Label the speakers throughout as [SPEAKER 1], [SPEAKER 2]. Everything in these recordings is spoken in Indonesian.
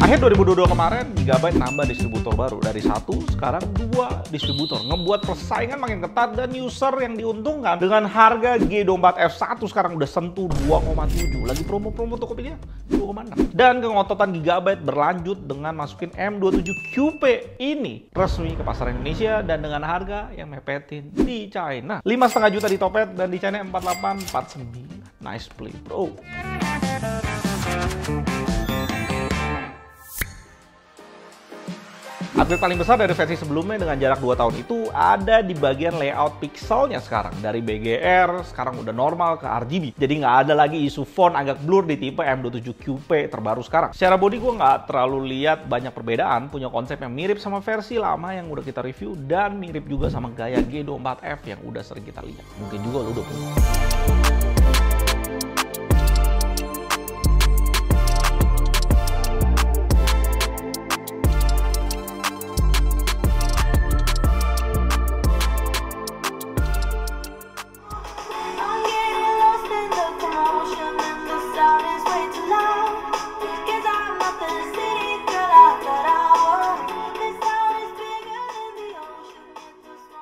[SPEAKER 1] Akhir 2022 kemarin, Gigabyte nambah distributor baru. Dari 1, sekarang 2 distributor. Ngebuat persaingan makin ketat dan user yang diuntungkan. Dengan harga G24 F1 sekarang udah sentuh 2,7. Lagi promo-promo Tokopedia 2,6. Dan kengototan Gigabyte berlanjut dengan masukin M27 QP ini resmi ke pasar Indonesia dan dengan harga yang mepetin di China. 5,5 juta di Topet dan di China 48, 49. Nice play, bro. Upgrade paling besar dari versi sebelumnya dengan jarak 2 tahun itu ada di bagian layout pixelnya sekarang. Dari BGR sekarang udah normal ke RGB. Jadi nggak ada lagi isu font agak blur di tipe M27 QP terbaru sekarang. Secara body gue nggak terlalu lihat banyak perbedaan. Punya konsep yang mirip sama versi lama yang udah kita review. Dan mirip juga sama gaya G24F yang udah sering kita lihat. Mungkin juga lo udah punya.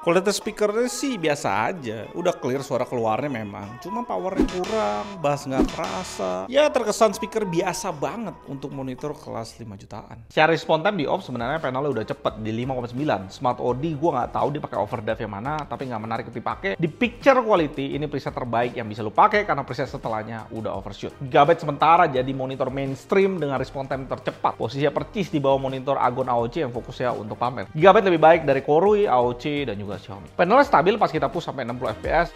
[SPEAKER 1] Kualitas speakernya sih biasa aja, udah clear suara keluarnya memang, cuma powernya kurang, bass nggak terasa. Ya terkesan speaker biasa banget untuk monitor kelas 5 jutaan. Secara respon time di off sebenarnya panelnya udah cepet di 5,9. Smart OD gue nggak tahu dia pakai overdrive yang mana, tapi nggak menarik dipakai. Di picture quality ini preset terbaik yang bisa lo pakai karena preset setelahnya udah overshoot. Gigabyte sementara jadi monitor mainstream dengan respon time tercepat. Posisinya percis di bawah monitor Agon AOC yang fokusnya untuk pamer. Gigabyte lebih baik dari Korui, AOC dan juga Xiaomi. Panelnya stabil pas kita push sampai 60 fps.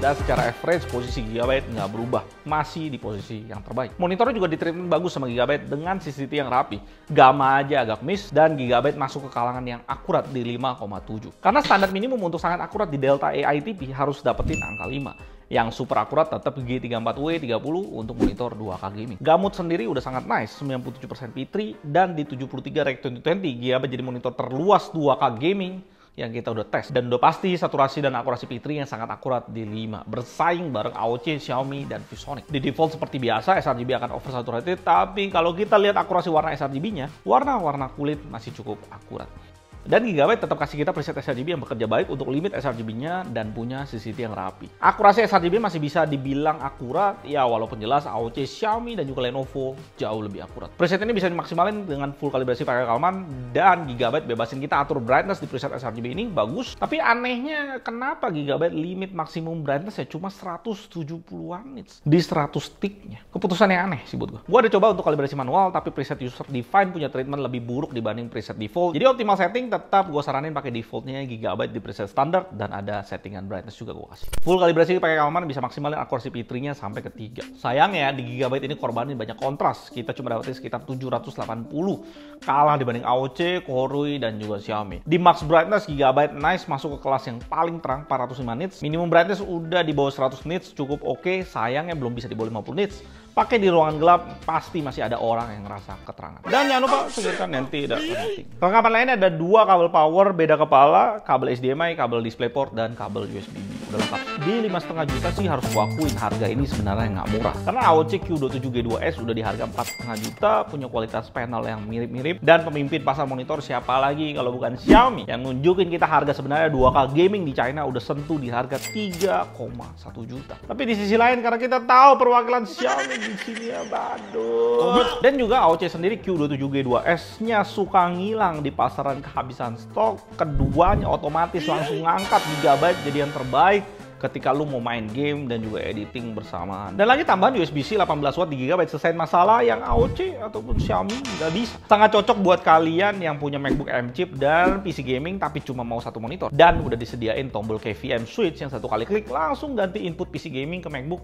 [SPEAKER 1] Dan secara average posisi Gigabyte nggak berubah, masih di posisi yang terbaik. Monitornya juga ditreatment bagus sama Gigabyte dengan CCTV yang rapi. Gamma aja agak miss dan Gigabyte masuk ke kalangan yang akurat di 5,7. Karena standar minimum untuk sangat akurat di Delta AI TV harus dapetin angka 5. Yang super akurat tetap G34W30 untuk monitor 2K gaming. Gamut sendiri udah sangat nice, 97% P3 dan di 73 Rec 2020 Gigabyte jadi monitor terluas 2K gaming yang kita udah tes. Dan udah pasti saturasi dan akurasi P3 yang sangat akurat di 5. Bersaing bareng AOC, Xiaomi, dan ViewSonic. Di default seperti biasa, sRGB akan oversaturated, tapi kalau kita lihat akurasi warna sRGB-nya, warna-warna kulit masih cukup akurat. Dan Gigabyte tetap kasih kita preset sRGB yang bekerja baik untuk limit sRGB-nya dan punya CCTV yang rapi. Akurasi sRGB masih bisa dibilang akurat, ya walaupun jelas AOC, Xiaomi, dan juga Lenovo jauh lebih akurat. Preset ini bisa dimaksimalin dengan full kalibrasi pakai Kalman, dan Gigabyte bebasin kita atur brightness di preset sRGB ini, bagus. Tapi anehnya, kenapa Gigabyte limit maksimum brightness ya cuma 170-an nits di 100 tick-nya? Keputusan yang aneh sih buat gue. Gue ada coba untuk kalibrasi manual, tapi preset user define punya treatment lebih buruk dibanding preset default. Jadi optimal setting tetap gue saranin pakai defaultnya Gigabyte di preset standar dan ada settingan brightness juga gue kasih. Full kalibrasi pakai Kalman bisa maksimalin akurasi P3-nya sampai ke 3. Sayangnya di Gigabyte ini korbanin banyak kontras. Kita cuma dapetin sekitar 780, kalah dibanding AOC, Korui, dan juga Xiaomi. Di max brightness Gigabyte nice masuk ke kelas yang paling terang 405 nits. Minimum brightness udah di bawah 100 nits cukup oke. Sayangnya belum bisa di bawah 50 nits. Pakai di ruangan gelap pasti masih ada orang yang ngerasa keterangan. Dan jangan lupa singkirkan nanti dan connecting. Perlengkapan lainnya ada 2 kabel power beda kepala, kabel HDMI, kabel DisplayPort, dan kabel USB. Udah lengkap. Di 5,5 juta sih harus gua akuin harga ini sebenarnya nggak murah. Karena AOC Q27G2S udah di harga 4,5 juta, punya kualitas panel yang mirip-mirip, dan pemimpin pasar monitor siapa lagi kalau bukan Xiaomi yang nunjukin kita harga sebenarnya 2K gaming di China udah sentuh di harga 3,1 juta. Tapi di sisi lain karena kita tahu perwakilan Xiaomi di sini ya badut. Dan juga AOC sendiri Q27G2S-nya suka ngilang di pasaran kehabisan stok. Keduanya otomatis langsung ngangkat Gigabyte jadi yang terbaik ketika lu mau main game dan juga editing bersamaan. Dan lagi tambahan USB-C 18 watt di Gigabyte selesai masalah yang AOC ataupun Xiaomi nggak bisa. Sangat cocok buat kalian yang punya MacBook M chip dan PC gaming tapi cuma mau satu monitor. Dan udah disediain tombol KVM switch yang satu kali klik langsung ganti input PC gaming ke MacBook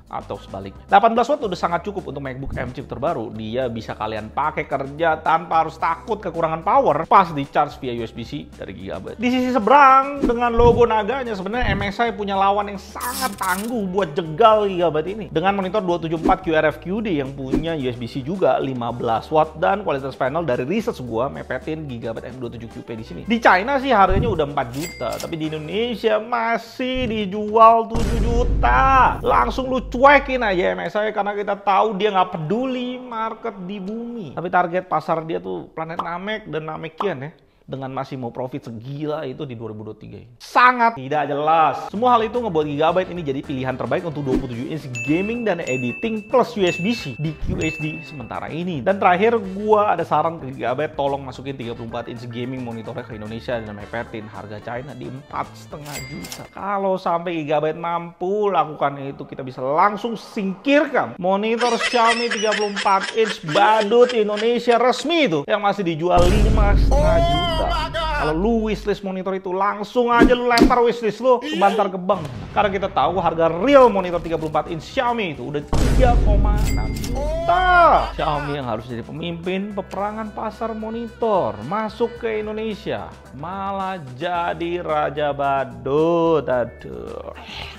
[SPEAKER 1] atau sebaliknya. 18 watt udah sangat cukup untuk MacBook M chip terbaru. Dia bisa kalian pakai kerja tanpa harus takut kekurangan power pas di charge via USB-C dari Gigabyte. Di sisi seberang dengan logo naganya sebenarnya MSI punya lawan yang sangat tangguh buat jegal Gigabyte ini. Dengan monitor 274 QRF-QD yang punya USB-C juga 15 watt dan kualitas panel dari research gua mepetin Gigabyte M27 QP di sini. Di China sih harganya udah 4 juta, tapi di Indonesia masih dijual 7 juta. Langsung lu cuekin aja MSI karena kita tahu dia nggak peduli market di bumi. Tapi target pasar dia tuh planet Namek dan Namekian ya. Dengan masih mau profit segila itu di 2023 ini. Sangat tidak jelas. Semua hal itu ngebuat Gigabyte ini jadi pilihan terbaik untuk 27 inch gaming dan editing plus USB-C di QHD sementara ini. Dan terakhir gua ada saran ke Gigabyte, tolong masukin 34 inch gaming monitornya ke Indonesia dan mepetin harga China di 4,5 juta. Kalau sampai Gigabyte mampu lakukan itu, kita bisa langsung singkirkan monitor Xiaomi 34 inch badut Indonesia resmi itu yang masih dijual 5,5 juta. Kalau lu wishlist monitor itu, langsung aja lu lempar wishlist lu ke Bantar Gebang. Karena kita tahu harga real monitor 34 inch Xiaomi itu udah 3,6 juta. Xiaomi yang harus jadi pemimpin peperangan pasar monitor masuk ke Indonesia malah jadi raja badut. Aduh.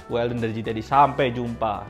[SPEAKER 1] Well, dari JTD, sampai jumpa.